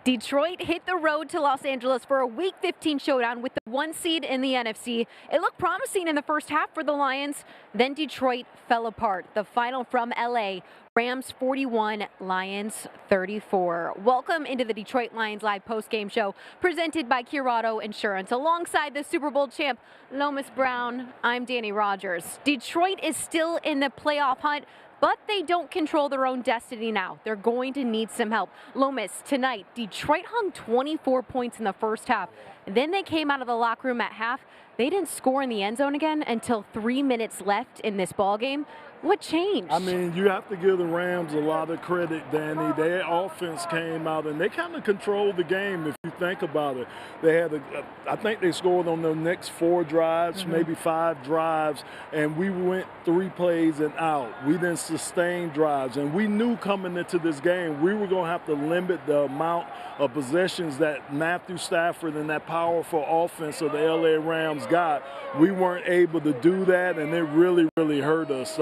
Detroit hit the road to Los Angeles for a Week 15 showdown with the 1 seed in the NFC. It looked promising in the first half for the Lions. Then Detroit fell apart. The final from LA, Rams 41, Lions 34. Welcome into the Detroit Lions Live postgame show presented by Curado Insurance. Alongside the Super Bowl champ, Lomas Brown, I'm Dannie Rogers. Detroit is still in the playoff hunt, but they don't control their own destiny now. They're going to need some help. Lomas, tonight, Detroit hung 24 points in the first half. Then they came out of the locker room at half. They didn't score in the end zone again until 3 minutes left in this ball game. What changed? I mean, you have to give the Rams a lot of credit, Danny. Their offense came out, and they kind of controlled the game, if you think about it. They had, I think they scored on their next 4 drives, maybe 5 drives, and we went 3 plays and out. We didn't sustain drives, and we knew coming into this game we were going to have to limit the amount of possessions that Matthew Stafford and that powerful offense of the LA Rams got. We weren't able to do that, and it really, really hurt us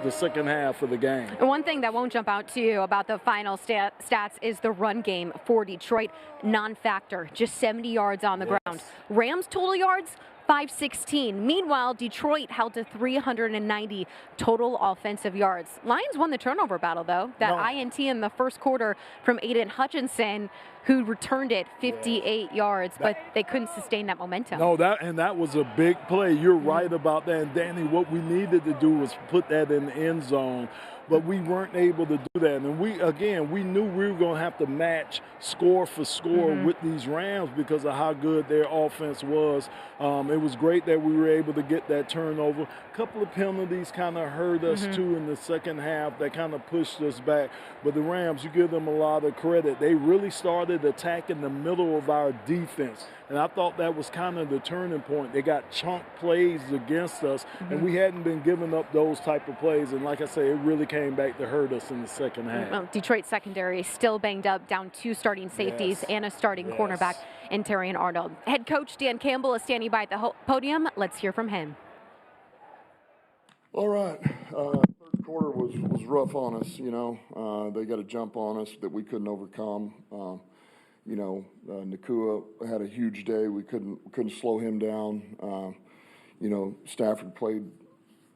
the second half of the game. And one thing that won't jump out to you about the final stats is the run game for Detroit, non-factor, just 70 yards on the ground. Rams total yards, 516. Meanwhile, Detroit held to 390 total offensive yards. Lions won the turnover battle, though. That INT in the first quarter from Aiden Hutchinson, who returned it 58 yards, but they couldn't sustain that momentum. No, that was a big play. You're right about that. And Danny, what we needed to do was put that in the end zone, but we weren't able to do that. And we knew we were going to have to match score for score with these Rams because of how good their offense was. It was great that we were able to get that turnover. A couple of penalties kind of hurt us too in the second half. That kind of pushed us back. But the Rams, you give them a lot of credit. They really started attacking the middle of our defense. And I thought that was kind of the turning point. They got chunk plays against us, and we hadn't been giving up those type of plays. And like I say, it really came back to hurt us in the second half. Well, Detroit secondary still banged up, down 2 starting safeties and a starting cornerback in Terry and Arnold. Head coach Dan Campbell is standing by at the podium. Let's hear from him. All right. Third quarter was rough on us. They got a jump on us that we couldn't overcome. Nakua had a huge day. We couldn't slow him down. Stafford played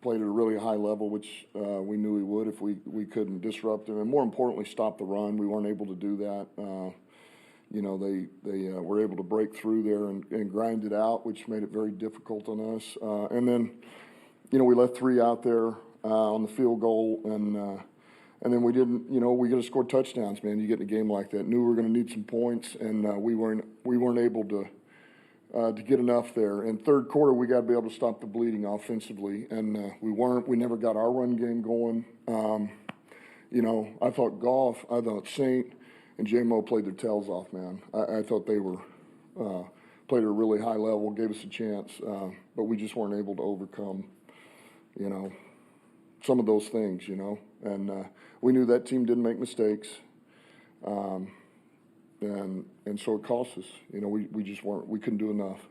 at a really high level, which we knew he would if we couldn't disrupt him, and more importantly, stop the run. We weren't able to do that. They were able to break through there and grind it out, which made it very difficult on us. And then, we left 3 out there on the field goal, and then we didn't. We could have scored touchdowns, man. You get in a game like that. Knew we were going to need some points, and we weren't able to get enough there. In third quarter, we got to be able to stop the bleeding offensively, and we weren't. We never got our run game going. I thought Goff, I thought Saint, and J-Mo played their tails off, man. I thought they were played at a really high level, gave us a chance, but we just weren't able to overcome, some of those things, And we knew that team didn't make mistakes, and so it cost us. We just weren't. We couldn't do enough.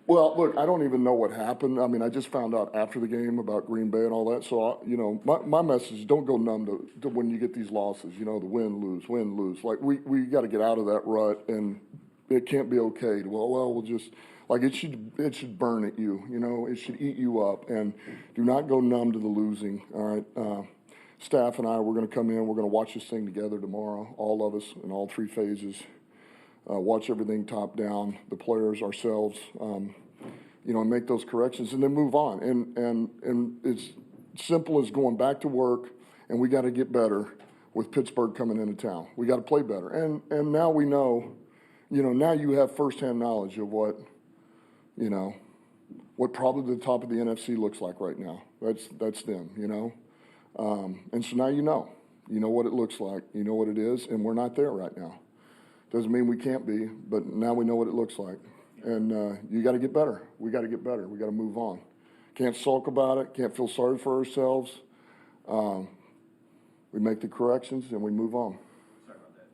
Well, look, I don't even know what happened. I mean, I just found out after the game about Green Bay and all that. So, my message is don't go numb to when you get these losses, the win, lose. Like, we got to get out of that rut, and it can't be okay. We'll just, like, it should burn at you, it should eat you up. And do not go numb to the losing, all right? Staff and I, we're going to come in, we're going to watch this thing together tomorrow, all of us in all 3 phases. Watch everything top down, the players, ourselves, and make those corrections and then move on. And it's simple as going back to work, and we got to get better with Pittsburgh coming into town. We got to play better. And now we know, now you have firsthand knowledge of what probably the top of the NFC looks like right now. That's them, and so now you know what it looks like, you know what it is, and we're not there right now. Doesn't mean we can't be, but now we know what it looks like. And you got to get better. We got to get better. We got to move on. Can't sulk about it. Can't feel sorry for ourselves. We make the corrections and we move on. Sorry about that.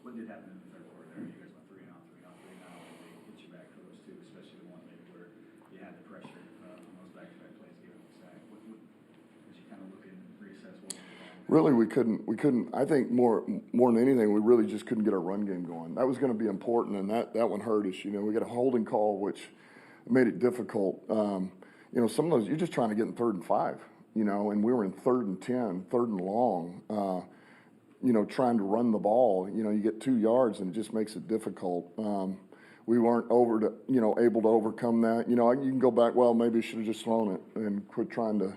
What did happen in the third quarter there? You guys went 3 and out, 3 and out, 3 and out. They hit you back for those 2, especially the one maybe where you had the pressure on those back-to-back plays given the sack. As you kind of look and reassess what went wrong? Really, we couldn't. I think more than anything, we really just couldn't get our run game going. That was going to be important, and that one hurt us. We got a holding call, which made it difficult. Some of those you're just trying to get in 3rd and 5. And we were in 3rd and 10, 3rd and long. Trying to run the ball. You get 2 yards, and it just makes it difficult. We weren't able to overcome that. You can go back. Well, maybe you should have just thrown it and quit trying to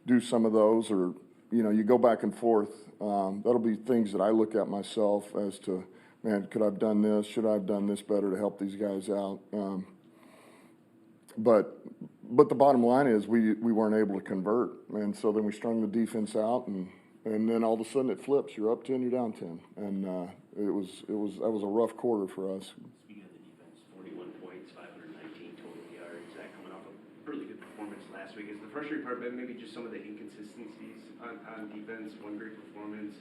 do some of those, or you go back and forth. That'll be things that I look at myself as to, man, could I have done this? Should I have done this better to help these guys out? But the bottom line is we weren't able to convert, and so then we strung the defense out, and then all of a sudden it flips. You're up 10, you're down 10, and that was a rough quarter for us. Speaking of the defense, 41 points, 519 total yards. That coming off a really good performance last week. Is the frustrating part maybe just some of the inconsistencies on defense? One great performance,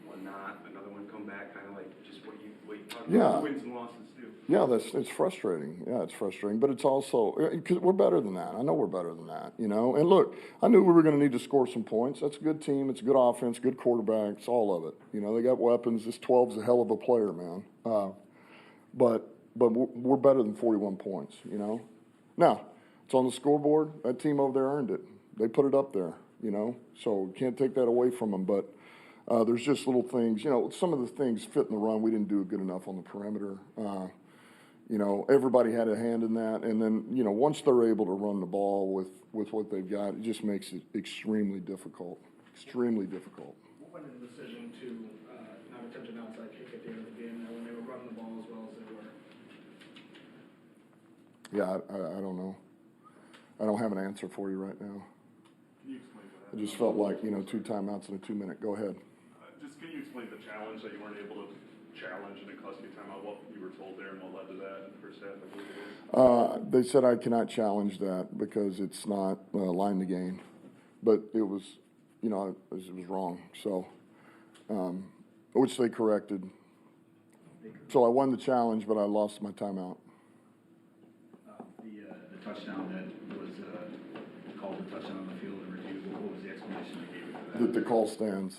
one not, another one come back, kind of like just what you talked about, wins and losses too. Yeah, it's frustrating. Yeah, it's frustrating, but it's also because we're better than that. I know we're better than that, And look, I knew we were going to need to score some points. That's a good team. It's a good offense, good quarterbacks, all of it. They got weapons. This 12's a hell of a player, man. But we're better than 41 points. Now it's on the scoreboard. That team over there earned it. They put it up there. So can't take that away from them. But there's just little things. Some of the things fit in the run. We didn't do good enough on the perimeter. Everybody had a hand in that. And then, once they're able to run the ball with what they've got, it just makes it extremely difficult. Extremely difficult. What went into the decision to not attempt an outside kick at the end of the game when they were running the ball as well as they were? Yeah, I don't know. I don't have an answer for you right now. Can you explain that? I just felt like, 2 timeouts in a 2-minute. Go ahead. Can you explain the challenge that you weren't able to challenge and it cost you timeout? What you were told there and what led to that in the first half? I believe it was. They said I cannot challenge that because it's not line to gain, but it was, it was wrong. So, which they corrected. So I won the challenge, but I lost my timeout. The touchdown that was called a touchdown on the field and reviewed. What was the explanation they gave for that? That the call stands.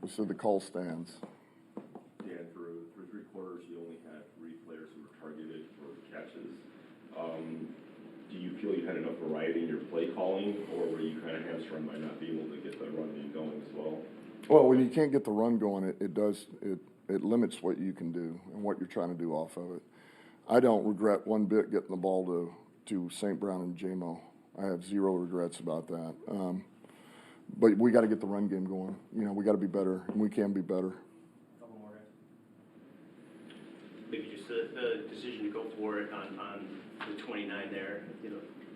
We said the call stands. Dan, for 3 quarters, you only had 3 players who were targeted for catches. Do you feel you had enough variety in your play calling, or were you kind of hamstrung by not being able to get the run game going as well? Well, when you can't get the run going, it limits what you can do and what you're trying to do off of it. I don't regret one bit getting the ball to St. Brown and JMO. I have 0 regrets about that. But we got to get the run game going. We got to be better, and we can be better. Couple more guys. Maybe just the decision to go for it on the 29 there.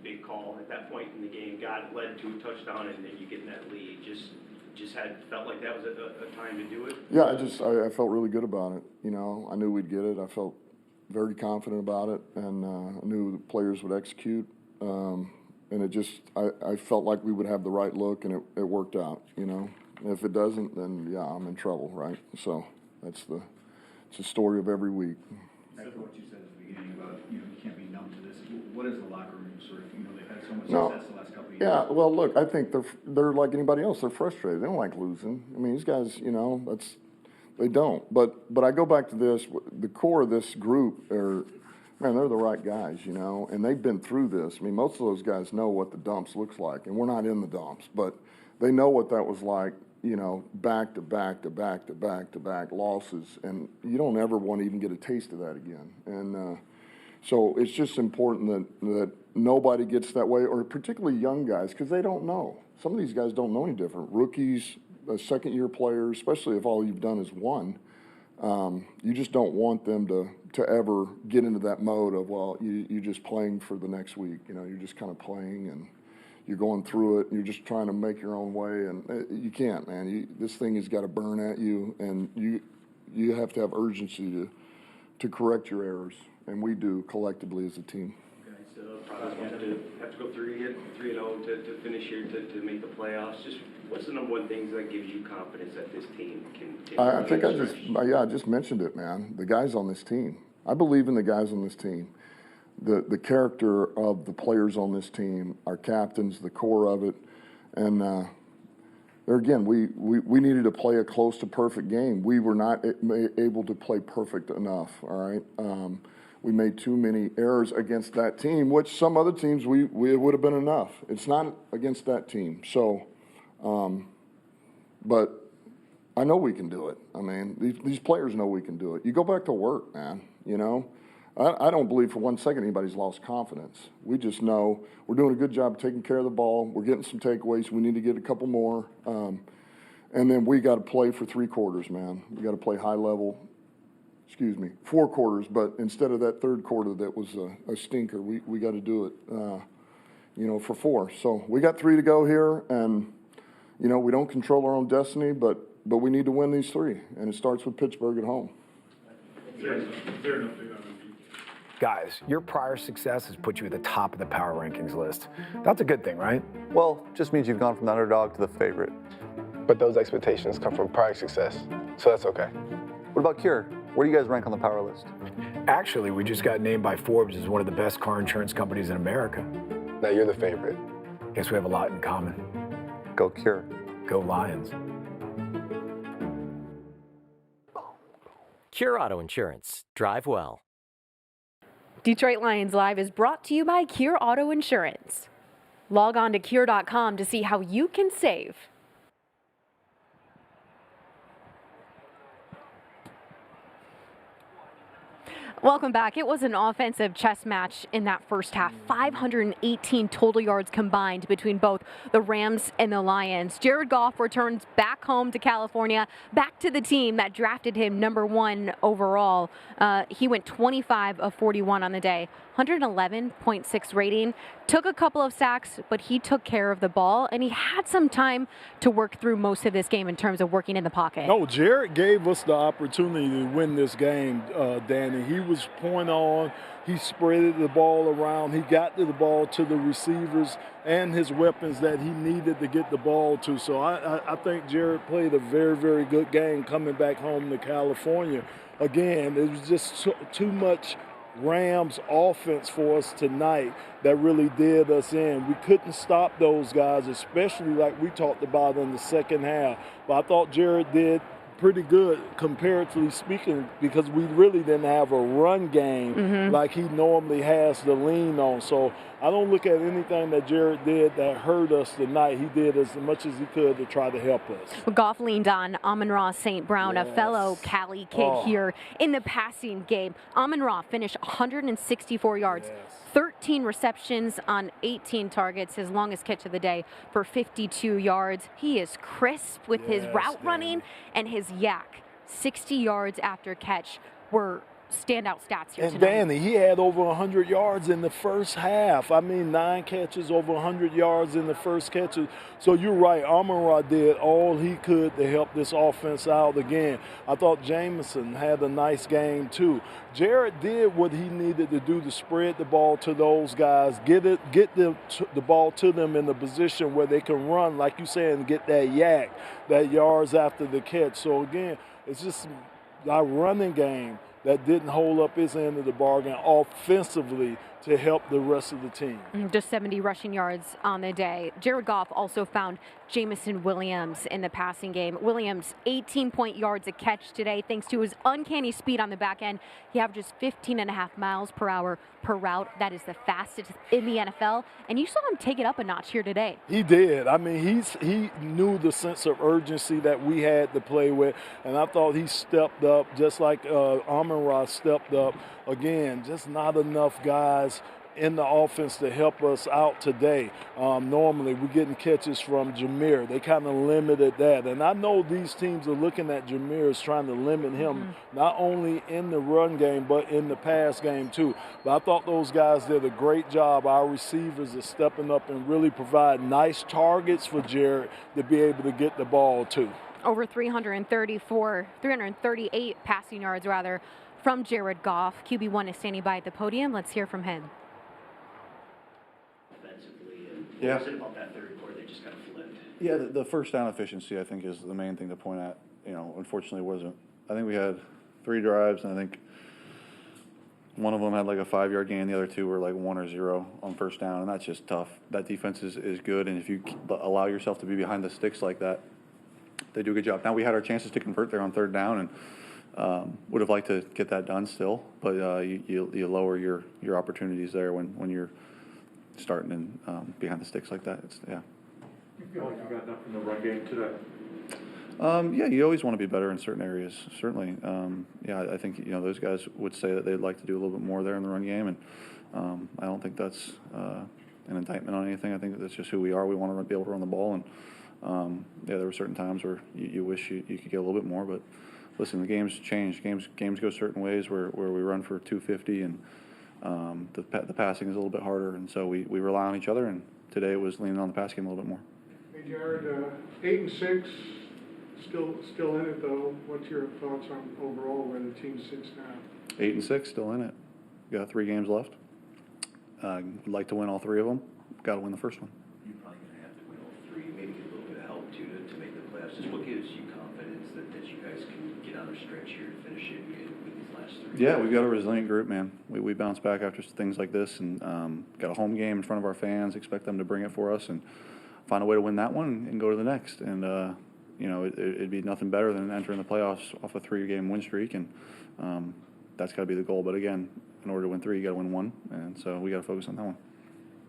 Big call at that point in the game. Led to a touchdown, and then you get in that lead. Just felt like that was a time to do it. Yeah, I felt really good about it. I knew we'd get it. I felt very confident about it, and I knew the players would execute. And I felt like we would have the right look, and it worked out, If it doesn't, then, yeah, I'm in trouble, right? So it's the story of every week. Back to what you said at the beginning about, you can't be numb to this. What is the locker room sort of, they've had so much success the last couple of years. Yeah, well, look, I think they're like anybody else. They're frustrated. They don't like losing. I mean, these guys, they don't. But I go back to this. The core of this group man, they're the right guys, and they've been through this. I mean, most of those guys know what the dumps looks like, and we're not in the dumps, but they know what that was like, back to back to back to back to back losses, and you don't ever want to even get a taste of that again. And so it's just important that nobody gets that way, or particularly young guys, because they don't know. Some of these guys don't know any different. Rookies, second-year players, especially if all you've done is one. You just don't want them to ever get into that mode of, well, you're just playing for the next week. You're just kind of playing and you're going through it and you're just trying to make your own way. And you can't, man. This thing has got to burn at you, and you have to have urgency to correct your errors. And we do collectively as a team. Okay, so probably have to go 3-0 to finish here to make the playoffs. Just what's the number one thing that gives you confidence that this team can I think I just mentioned it, man. The guys on this team. I believe in the guys on this team. The character of the players on this team, our captains, the core of it. And there again, we needed to play a close to perfect game. We were not able to play perfect enough, all right? We made too many errors against that team, which some other teams we would have been enough. It's not against that team. So, but I know we can do it. I mean, these players know we can do it. You go back to work, man, you know? I don't believe for 1 second anybody's lost confidence. We just know we're doing a good job taking care of the ball. We're getting some takeaways. We need to get a couple more. And then we got to play for 3 quarters, man. We got to play high level. 4 quarters, but instead of that 3rd quarter that was a stinker, we got to do it, you know, for 4. So we got 3 to go here, and, you know, we don't control our own destiny, but we need to win these 3, and it starts with Pittsburgh at home. Guys, your prior success has put you at the top of the power rankings list. That's a good thing, right? Well, just means you've gone from the underdog to the favorite. But those expectations come from prior success, so that's okay. What about Cure? Where do you guys rank on the power list? Actually, we just got named by Forbes as one of the best car insurance companies in America. Now you're the favorite. Guess we have a lot in common. Go Cure. Go Lions. Cure Auto Insurance. Drive well. Detroit Lions Live is brought to you by Cure Auto Insurance. Log on to Cure.com to see how you can save. Welcome back. It was an offensive chess match in that first half. 518 total yards combined between both the Rams and the Lions. Jared Goff returns back home to California, back to the team that drafted him #1 overall. He went 25 of 41 on the day, 111.6 rating. Took a couple of sacks, but he took care of the ball, and he had some time to work through most of this game in terms of working in the pocket. No, Jared gave us the opportunity to win this game, Danny. He was point on. He spreaded the ball around. He got to the ball to the receivers and his weapons that he needed to get the ball to. So I think Jared played a very, very good game coming back home to California. Again, it was just too much Rams offense for us tonight that really did us in. We couldn't stop those guys, especially like we talked about in the second half. But I thought Jared did pretty good, comparatively speaking, because we really didn't have a run game like he normally has to lean on. So I don't look at anything that Jared did that hurt us tonight. He did as much as he could to try to help us. Goff leaned on Amon-Ra St. Brown, a fellow Cali kid here in the passing game. Amon-Ra finished 164 yards. 13 receptions on 18 targets, his longest catch of the day for 52 yards. He is crisp with his route running and his yak. 60 yards after catch were standout stats here and tonight. Danny, he had over 100 yards in the first half. I mean, 9 catches, over 100 yards in the first catches. So you're right, Amon-Ra did all he could to help this offense out again. I thought Jameson had a nice game too. Jared did what he needed to do to spread the ball to those guys, get the ball to them in the position where they can run, like you said, and get that yak, that yards after the catch. So again, it's just our running game that didn't hold up his end of the bargain offensively to help the rest of the team. Just 70 rushing yards on the day. Jared Goff also found Jameson Williams in the passing game. Williams, 18 yards a catch today, thanks to his uncanny speed on the back end. He averages 15.5 miles per hour per route. That is the fastest in the NFL. And you saw him take it up a notch here today. He did. I mean, he knew the sense of urgency that we had to play with. And I thought he stepped up just like Amon-Ra stepped up. Again, just not enough guys in the offense to help us out today. Normally, we're getting catches from Jameer. They kind of limited that. And I know these teams are looking at Jameer as trying to limit him, not only in the run game, but in the pass game too. But I thought those guys did a great job. Our receivers are stepping up and really provide nice targets for Jared to be able to get the ball to. Over 338 passing yards rather from Jared Goff. QB1 is standing by at the podium. Let's hear from him. What was it about that third quarter that just got flipped? Yeah, the first down efficiency, I think, is the main thing to point at. You know, unfortunately, wasn't. I think we had 3 drives, and I think One of them had like a 5-yard gain. The other two were like 1 or 0 on first down, and that's just tough. That defense is good, and if you allow yourself to be behind the sticks like that, they do a good job. Now we had our chances to convert there on third down, and would have liked to get that done still, but you lower your opportunities there when you're starting and behind the sticks like that. You feel like you got enough from the run game today? Yeah, you always want to be better in certain areas, certainly. Yeah, I think those guys would say that they'd like to do a little bit more there in the run game, and I don't think that's an indictment on anything. I think that's just who we are. We want to be able to run the ball, and yeah, there were certain times where you wish you could get a little bit more, but listen, the game's changed. Games go certain ways where we run for 250, and the passing is a little bit harder, and so we rely on each other, and today it was leaning on the pass game a little bit more. Hey, Jared, 8-6. Still in it though. What's your thoughts on overall where the team sits now? 8-6, still in it. Got 3 games left. Would like to win all 3 of them. Got to win the first one. You're probably going to have to win all 3, maybe get a little bit of help too to make the playoffs. Just what gives you confidence that you guys can get on a stretch here and finish it with these last 3? Yeah, we've got a resilient group, man. We bounce back after things like this, and got a home game in front of our fans. Expect them to bring it for us and find a way to win that one and go to the next. And it'd be nothing better than entering the playoffs off a 3-game win streak, and that's got to be the goal. But again, in order to win 3, you got to win 1, and so we got to focus on that one.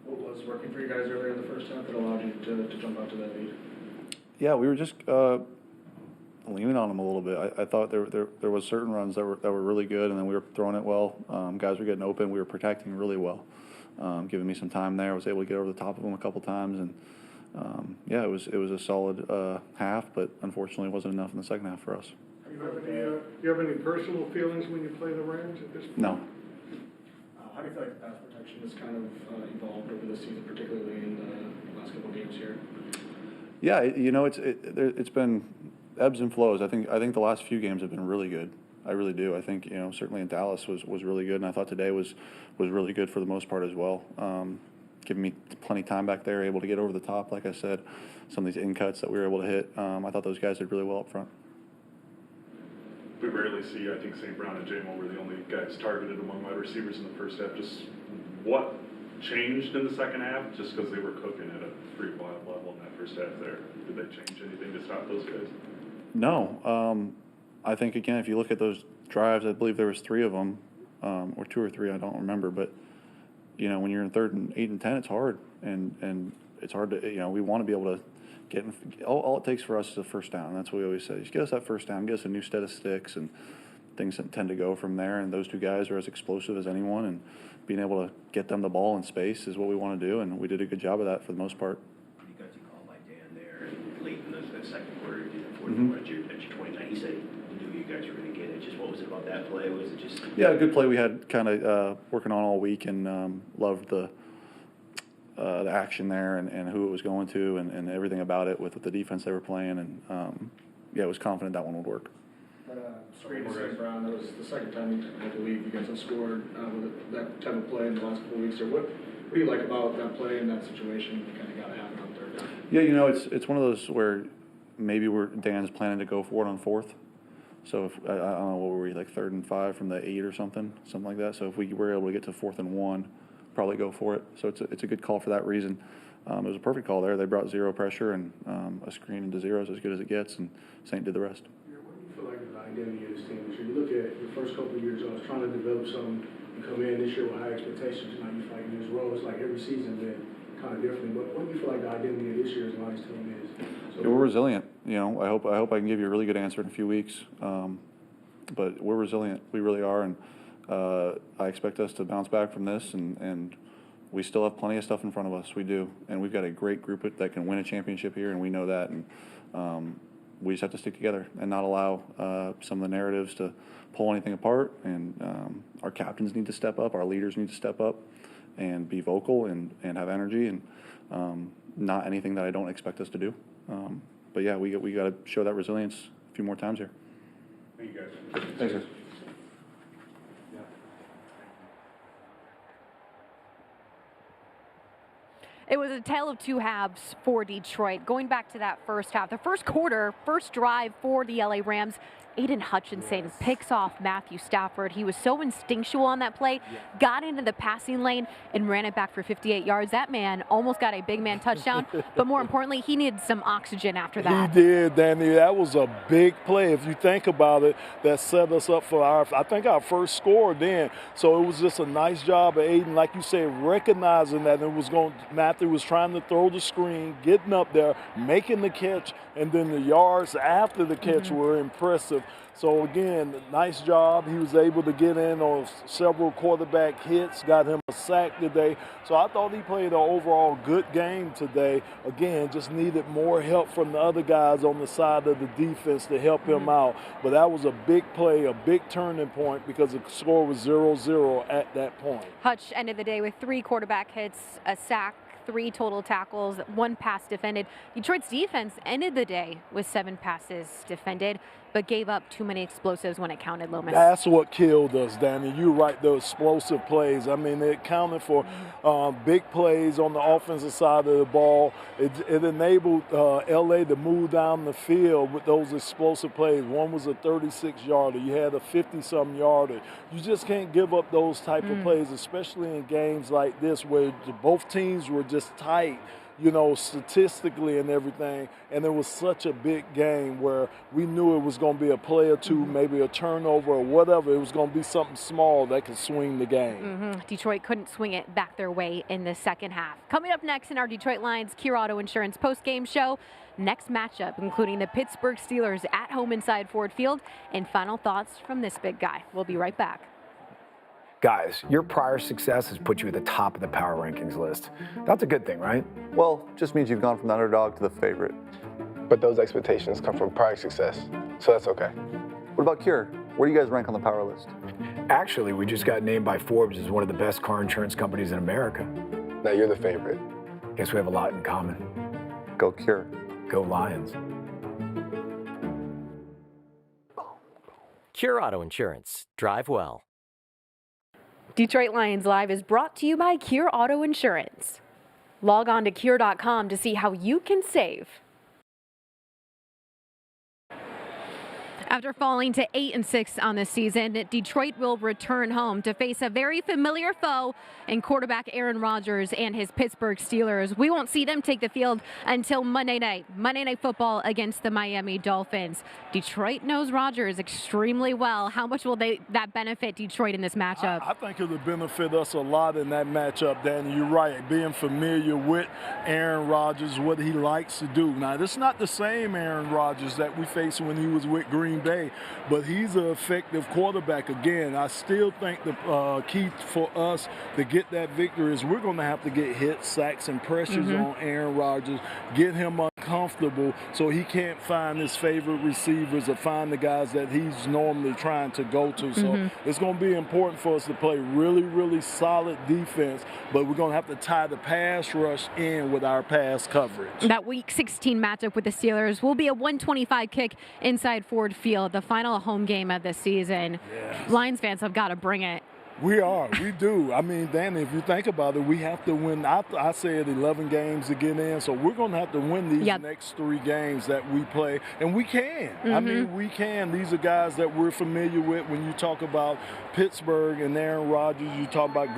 What was working for you guys earlier in the first half that allowed you to jump out to that lead? Yeah, we were just leaning on them a little bit. I thought there was certain runs that were really good, and then we were throwing it well. Guys were getting open. We were protecting really well, giving me some time there. I was able to get over the top of them a couple times, and yeah, it was a solid half, but unfortunately, it wasn't enough in the second half for us. Do you have any personal feelings when you play the Rams at this point? No. How do you feel like the pass protection has kind of evolved over the season, particularly in the last couple of games here? Yeah, it's been ebbs and flows. I think the last few games have been really good. I really do. I think certainly in Dallas was really good, and I thought today was really good for the most part as well. Giving me plenty of time back there, able to get over the top, like I said. Some of these in cuts that we were able to hit, I thought those guys did really well up front. We rarely see, I think St. Brown and J-Mo were the only guys targeted among wide receivers in the first half. Just what changed in the second half? Just because they were cooking at a pretty wild level in that first half there. Did they change anything to stop those guys? No. I think, again, if you look at those drives, I believe there was 3 of them, or 2 or 3, I don't remember, but when you're in 3rd and 8 and 10, it's hard, and it's hard to, we want to be able to get all it takes for us is a first down. That's what we always say. Just get us that first down, get us a new set of sticks, and things that tend to go from there. And those 2 guys are as explosive as anyone, and being able to get them the ball in space is what we want to do, and we did a good job of that for the most part. You got to call by Dan there late in the second quarter, fourth quarter, at your 29. He said he knew you guys were going to get it. Just what was it about that play? Was it just a good play we had kind of working on all week, and loved the action there and who it was going to and everything about it with the defense they were playing, and I was confident that one would work. Screen to St. Brown, that was the second time I believe you guys have scored with that type of play in the last couple of weeks. Or what do you like about that play in that situation? You kind of got to have it on third down. Yeah, it's one of those where maybe Dan's planning to go for it on 4th. So if I don't know, what were we, like 3rd and 5 from the 8 or something like that. So if we were able to get to 4th and 1, probably go for it. So it's a good call for that reason. It was a perfect call there. They brought 0 pressure, and a screen into 0 is as good as it gets, and St. did the rest. What do you feel like is the identity of this team? So you look at your first couple of years, I was trying to develop something. You come in this year with high expectations, now you're fighting this role. It's like every season been kind of different. But what do you feel like the identity of this year's Lions team is? So we're resilient. I hope I can give you a really good answer in a few weeks. But we're resilient. We really are, and I expect us to bounce back from this, and we still have plenty of stuff in front of us. We do, and we've got a great group that can win a championship here, and we know that. And we just have to stick together and not allow some of the narratives to pull anything apart. And our captains need to step up. Our leaders need to step up and be vocal and have energy, and not anything that I don't expect us to do. But yeah, we got to show that resilience a few more times here. Thank you, guys. Thanks, guys. It was a tale of 2 halves for Detroit. Going back to that first half, the first quarter, first drive for the LA Rams, Aiden Hutchinson picks off Matthew Stafford. He was so instinctual on that play, got into the passing lane and ran it back for 58 yards. That man almost got a big man touchdown, but more importantly, he needed some oxygen after that. He did, Danny. That was a big play. If you think about it, that set us up for our first score then. So it was just a nice job of Aiden, like you said, recognizing that Matthew was trying to throw the screen, getting up there, making the catch, and then the yards after the catch were impressive. So again, nice job. He was able to get in on several quarterback hits, got him a sack today. So I thought he played an overall good game today. Again, just needed more help from the other guys on the side of the defense to help him out. But that was a big play, a big turning point because the score was 0-0 at that point. Hutch ended the day with 3 quarterback hits, a sack, 3 total tackles, 1 pass defended. Detroit's defense ended the day with 7 passes defended, but gave up too many explosives when it counted, Lomas. That's what killed us, Danny. You're right, those explosive plays. I mean, it counted for big plays on the offensive side of the ball. It enabled L.A. to move down the field with those explosive plays. One was a 36-yarder. You had a 50-something yarder. You just can't give up those type of plays, especially in games like this where both teams were just tight, you know, statistically and everything. And it was such a big game where we knew it was going to be a play or two, maybe a turnover or whatever. It was going to be something small that could swing the game. Detroit couldn't swing it back their way in the second half. Coming up next in our Detroit Lions Cure Auto Insurance post-game show, next matchup, including the Pittsburgh Steelers at home inside Ford Field, and final thoughts from this big guy. We'll be right back. Guys, your prior success has put you at the top of the power rankings list. That's a good thing, right? Well, just means you've gone from the underdog to the favorite. But those expectations come from prior success, so that's okay. What about Cure? Where do you guys rank on the power list? Actually, we just got named by Forbes as one of the best car insurance companies in America. Now you're the favorite. Guess we have a lot in common. Go Cure. Go Lions. Cure Auto Insurance. Drive well. Detroit Lions Live is brought to you by Cure Auto Insurance. Log on to Cure.com to see how you can save. After falling to 8-6 on the season, Detroit will return home to face a very familiar foe in quarterback Aaron Rodgers and his Pittsburgh Steelers. We won't see them take the field until Monday Night Football against the Miami Dolphins. Detroit knows Rodgers extremely well. How much will that benefit Detroit in this matchup? I think it'll benefit us a lot in that matchup, Danny. You're right. Being familiar with Aaron Rodgers, what he likes to do. Now, this is not the same Aaron Rodgers that we faced when he was with Green Bay, but he's an effective quarterback. Again, I still think the key for us to get that victory is we're going to have to get hits, sacks, and pressures on Aaron Rodgers, get him uncomfortable so he can't find his favorite receivers or find the guys that he's normally trying to go to. So it's going to be important for us to play really, really solid defense, but we're going to have to tie the pass rush in with our pass coverage. That Week 16 matchup with the Steelers will be a 125 kick inside Ford Field, the final home game of the season. Yes. Lions fans have got to bring it. We do. I mean, Danny, if you think about it, we have to win. I said 11 games to get in, so we're going to have to win these next 3 games that we play, and we can. I mean, we can. These are guys that we're familiar with. When you talk about Pittsburgh and Aaron Rodgers, you talk about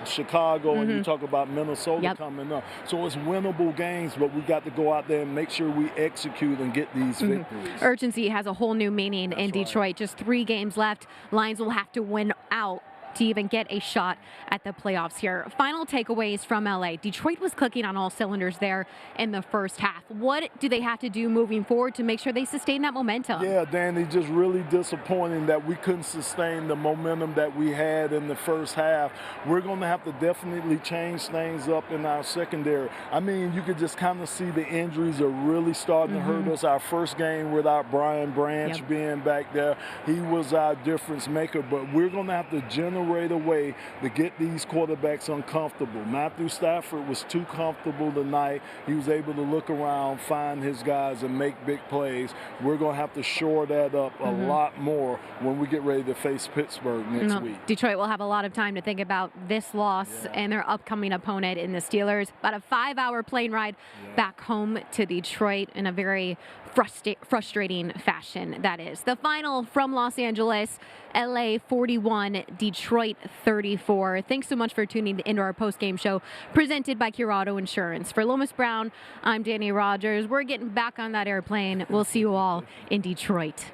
Chicago, and you talk about Minnesota coming up. So it's winnable games, but we got to go out there and make sure we execute and get these victories. Urgency has a whole new meaning in Detroit. Just 3 games left. Lions will have to win out to even get a shot at the playoffs here. Final takeaways from LA. Detroit was clicking on all cylinders there in the first half. What do they have to do moving forward to make sure they sustain that momentum? Yeah, Danny, just really disappointing that we couldn't sustain the momentum that we had in the first half. We're going to have to definitely change things up in our secondary. I mean, you could just kind of see the injuries are really starting to hurt us. Our first game without Brian Branch being back there, he was our difference maker, but we're going to have to generate a way to get these quarterbacks uncomfortable. Matthew Stafford was too comfortable tonight. He was able to look around, find his guys, and make big plays. We're going to have to shore that up a lot more when we get ready to face Pittsburgh next week. Detroit will have a lot of time to think about this loss and their upcoming opponent in the Steelers. About a 5-hour plane ride back home to Detroit in a very frustrating fashion, that is. The final from Los Angeles, LA 41, Detroit 34. Thanks so much for tuning into our post-game show presented by Cure Auto Insurance. For Lomas Brown, I'm Dannie Rogers. We're getting back on that airplane. We'll see you all in Detroit.